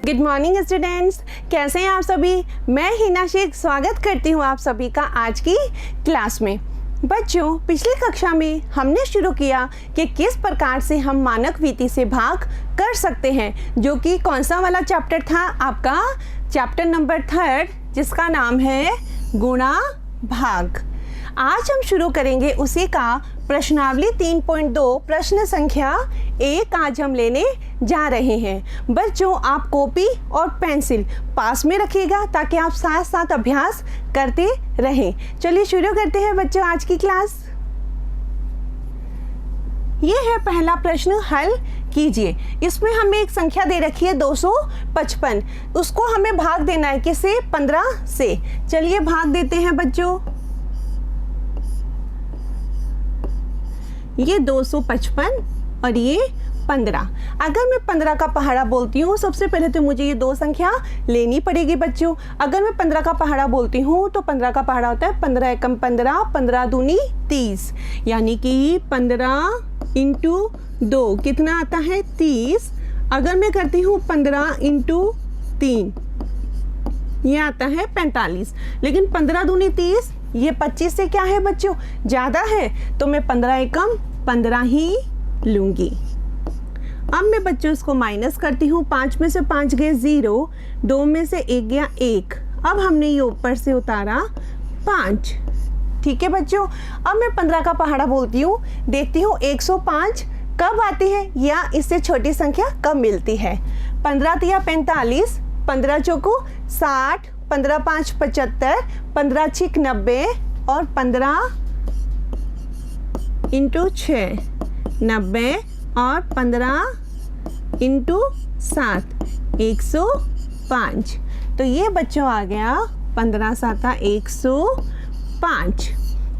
Good morning students, कैसे हैं आप सभी। मैं हिना शेख स्वागत करती हूं आप सभी का आज की क्लास में। बच्चों, पिछली कक्षा में हमने शुरू किया कि किस प्रकार से हम मानक वीति से भाग कर सकते हैं, जो कि कौन सा वाला चैप्टर था आपका, चैप्टर नंबर 3, जिसका नाम है गुणा भाग। आज हम शुरू करेंगे उसी का प्रश्नावली 3.2 प्रश्न संख्या 1 आज हम लेने जा रहे हैं। बच्चों, आप कॉपी और पेंसिल पास में रखिएगा ताकि आप साथ साथ अभ्यास करते रहें। चलिए शुरू करते हैं बच्चों आज की क्लास। ये है पहला प्रश्न, हल कीजिए। इसमें हमें एक संख्या दे रखी है 255, उसको हमें भाग देना है किसे, 15 से। चलिए भाग देते हैं बच्चों। ये 255 और ये 15। अगर मैं 15 का पहाड़ा बोलती हूँ, सबसे पहले तो मुझे ये दो संख्या लेनी पड़ेगी बच्चों। अगर मैं 15 का पहाड़ा बोलती हूँ तो 15 का पहाड़ा होता है 15 एकम 15, 15 दूनी 30, यानी कि 15 इंटू 2 कितना आता है 30। अगर मैं करती हूँ 15 इंटू 3, ये आता है 45। लेकिन 15 दूनी 30, ये 25 से क्या है बच्चों, ज़्यादा है, तो मैं 15 एकम 15 ही लूँगी। अब मैं बच्चों इसको माइनस करती हूँ। 5 में से 5 गए 0, 2 में से 1 गया 1। अब हमने ये ऊपर से उतारा 5। ठीक है बच्चों, अब मैं 15 का पहाड़ा बोलती हूँ, देखती हूँ 105 कब आती है या इससे छोटी संख्या कब मिलती है। 15 तिया 45, 15 चौको 60, 15 5 75, 15 6 90 और 15 इंटू 6 90 और 15 इंटू 7 105। तो ये बच्चों आ गया 15 7 105।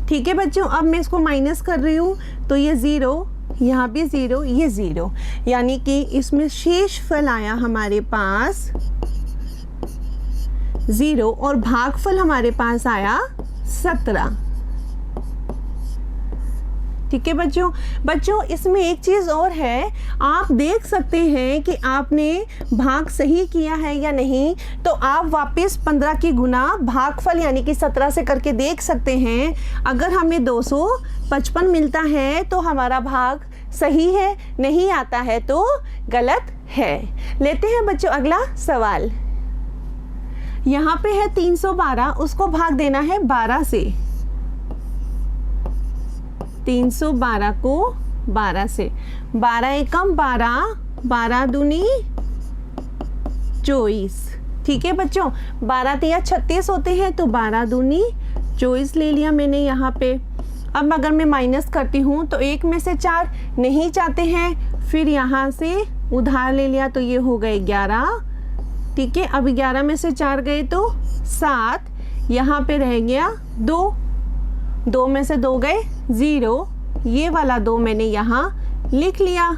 ठीक है बच्चों, अब मैं इसको माइनस कर रही हूँ तो ये 0, यहाँ भी 0, ये 0, यानी कि इसमें शेष फल आया हमारे पास 0 और भागफल हमारे पास आया 17। ठीक है बच्चों, इसमें एक चीज़ और है, आप देख सकते हैं कि आपने भाग सही किया है या नहीं। तो आप वापस 15 की गुना भागफल यानी कि 17 से करके देख सकते हैं। अगर हमें 255 मिलता है तो हमारा भाग सही है, नहीं आता है तो गलत है। लेते हैं बच्चों अगला सवाल। यहाँ पे है 312, उसको भाग देना है 12 से। 312 को 12 से, 12 एकम 12, 12 दूनी 24। ठीक है बच्चों, 12 तिया 36 होते हैं तो 12 दूनी 24 ले लिया मैंने यहाँ पे। अब अगर मैं माइनस करती हूँ तो 1 में से 4 नहीं चाहते हैं, फिर यहाँ से उधार ले लिया तो ये हो गए 11। ठीक है, अब 11 में से 4 गए तो 7, यहाँ पे रह गया 2, 2 में से 2 गए 0, ये वाला 2 मैंने यहाँ लिख लिया।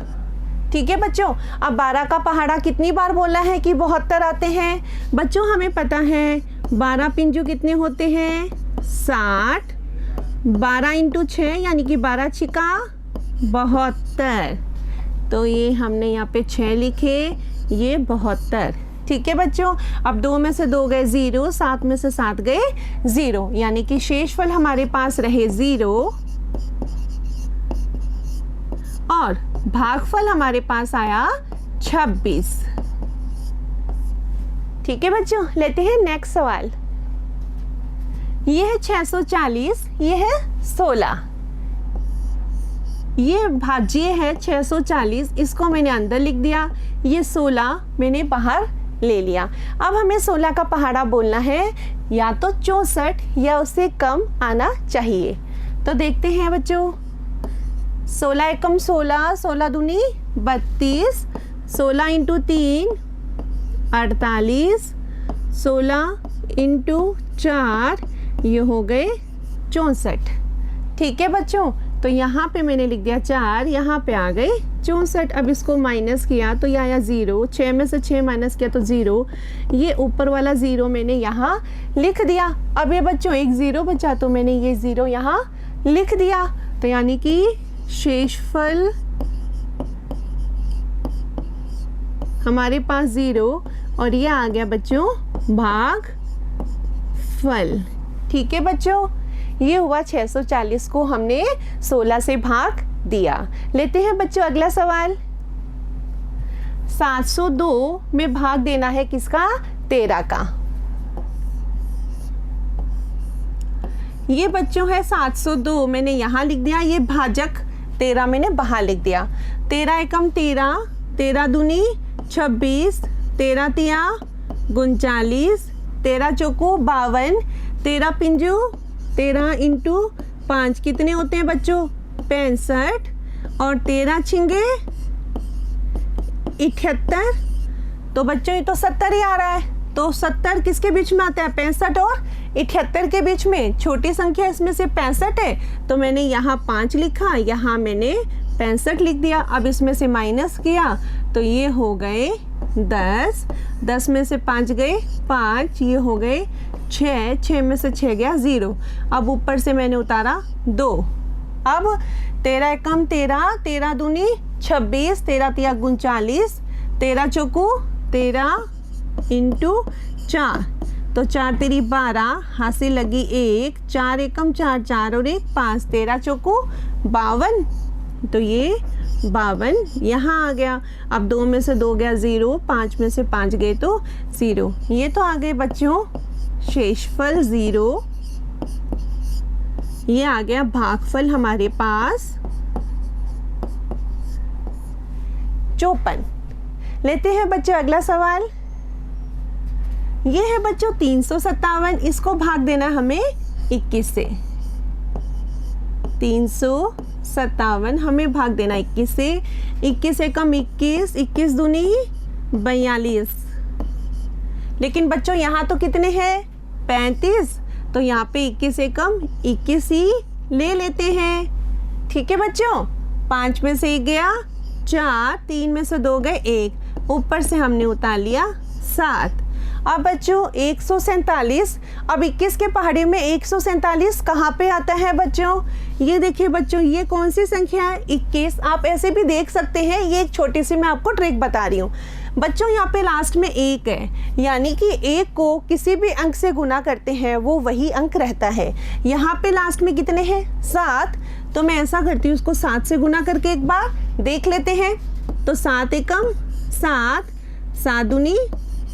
ठीक है बच्चों, अब 12 का पहाड़ा कितनी बार बोला है कि 72 आते हैं। बच्चों हमें पता है 12 पिंजू कितने होते हैं 60, 12 इंटू 6 यानी कि 12 छिका 72, तो ये हमने यहाँ पे 6 लिखे, ये 72। ठीक है बच्चों, अब 2 में से 2 गए 0, 7 में से 7 गए 0, यानी कि शेषफल हमारे पास रहे 0 और भागफल हमारे पास आया 26। ठीक है बच्चों, लेते हैं नेक्स्ट सवाल। ये है 640, ये है 16। ये भाज्य है 640, इसको मैंने अंदर लिख दिया, ये 16 मैंने बाहर ले लिया। अब हमें 16 का पहाड़ा बोलना है, या तो 64 या उससे कम आना चाहिए। तो देखते हैं बच्चों, 16 एकम 16, 16 दूनी 32, 16 इंटू 3 48, 16 इंटू 4 ये हो गए 64। ठीक है बच्चों, तो यहाँ पे मैंने लिख दिया 4, यहाँ पे आ गए 64। अब इसको माइनस किया तो ये आया 0, 6 में से 6 माइनस किया तो 0, ये ऊपर वाला 0 मैंने यहाँ लिख दिया। अब ये बच्चों एक 0 बचा तो मैंने ये 0 यहाँ लिख दिया। तो यानी कि शेषफल हमारे पास 0 और ये आ गया बच्चों भागफल। ठीक है बच्चों, ये हुआ 640 को हमने 16 से भाग दिया। लेते हैं बच्चों अगला सवाल। 702 में भाग देना है किसका? 13 का। ये बच्चों है 702, मैंने यहाँ लिख दिया, ये भाजक 13 मैंने बाहर लिख दिया। 13 एकम 13, 13 दूनी 26, 13 तिया 39, 13 चौको 52, 13 पिंजू 13 इंटू 5 कितने होते हैं बच्चों? 65, और 13 छिंगे 78। तो बच्चों ये तो 70 ही आ रहा है। तो 70 किसके बीच में आता है? 65 और 78 के बीच में। छोटी संख्या इसमें से 65 है, तो मैंने यहाँ 5 लिखा, यहाँ मैंने 65 लिख दिया। अब इसमें से माइनस किया तो ये हो गए 10, 10 में से 5 गए 5, ये हो गए 6, 6 में से 6 गया 0। अब ऊपर से मैंने उतारा 2। अब 13 एकम 13, 13 दूनी 26, 13 तिया 39, 13 चौको 13 इंटू 4, तो 4 तेरी 12, हासिल लगी 1, 4 एकम 4, 4 और 1 5, 13 चौको 52, तो ये 52 यहाँ आ गया। अब 2 में से 2 गया 0, 5 में से 5 गए तो 0। ये तो आ गए बच्चों शेषफल 0। ये आ गया भागफल हमारे पास 54। लेते हैं बच्चों अगला सवाल। ये है बच्चों 357, इसको भाग देना हमें 21 से। 357 हमें भाग देना 21 से। 21 एकम 21, 21 दूनी 42। लेकिन बच्चों यहाँ तो कितने हैं? 35, तो यहाँ पे 21 एकम 21 ही ले लेते हैं। ठीक है बच्चों, 5 में से 1 गया 4, 3 में से 2 गए 1, ऊपर से हमने उतार लिया 7। अब बच्चों 147, अब 21 के पहाड़े में 147 कहाँ पे आता है बच्चों? ये देखिए बच्चों, ये कौन सी संख्या है? 21। आप ऐसे भी देख सकते हैं, ये एक छोटी सी मैं आपको ट्रिक बता रही हूँ बच्चों। यहाँ पे लास्ट में 1 है, यानी कि 1 को किसी भी अंक से गुना करते हैं वो वही अंक रहता है। यहाँ पे लास्ट में कितने हैं? 7। तो मैं ऐसा करती हूँ, उसको 7 से गुना करके एक बार देख लेते हैं। तो 7 एकम 7, 7 दूनी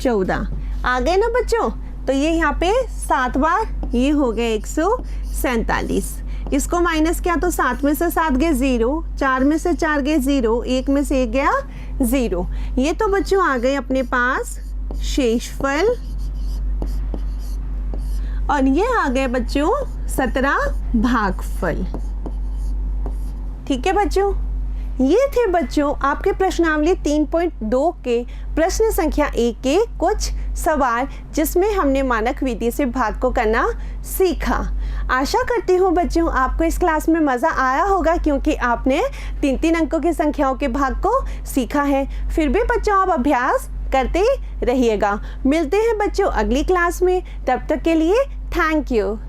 14 आ गए ना बच्चों। तो ये यहाँ पे 7 बार, ये हो गए 147। इसको माइनस किया तो 7 में से 7 गए 0, 4 में से 4 गए 0, 1 में से 1 गया 0। ये तो बच्चों आ गए अपने पास शेषफल, और ये आ गए बच्चों 17 भागफल। ठीक है बच्चों, ये थे बच्चों आपके प्रश्नावली 3.2 के प्रश्न संख्या 1 के कुछ सवाल, जिसमें हमने मानक विधि से भाग को करना सीखा। आशा करती हूँ बच्चों आपको इस क्लास में मज़ा आया होगा, क्योंकि आपने 3-3 अंकों की संख्याओं के भाग को सीखा है। फिर भी बच्चों आप अभ्यास करते रहिएगा। मिलते हैं बच्चों अगली क्लास में, तब तक के लिए थैंक यू।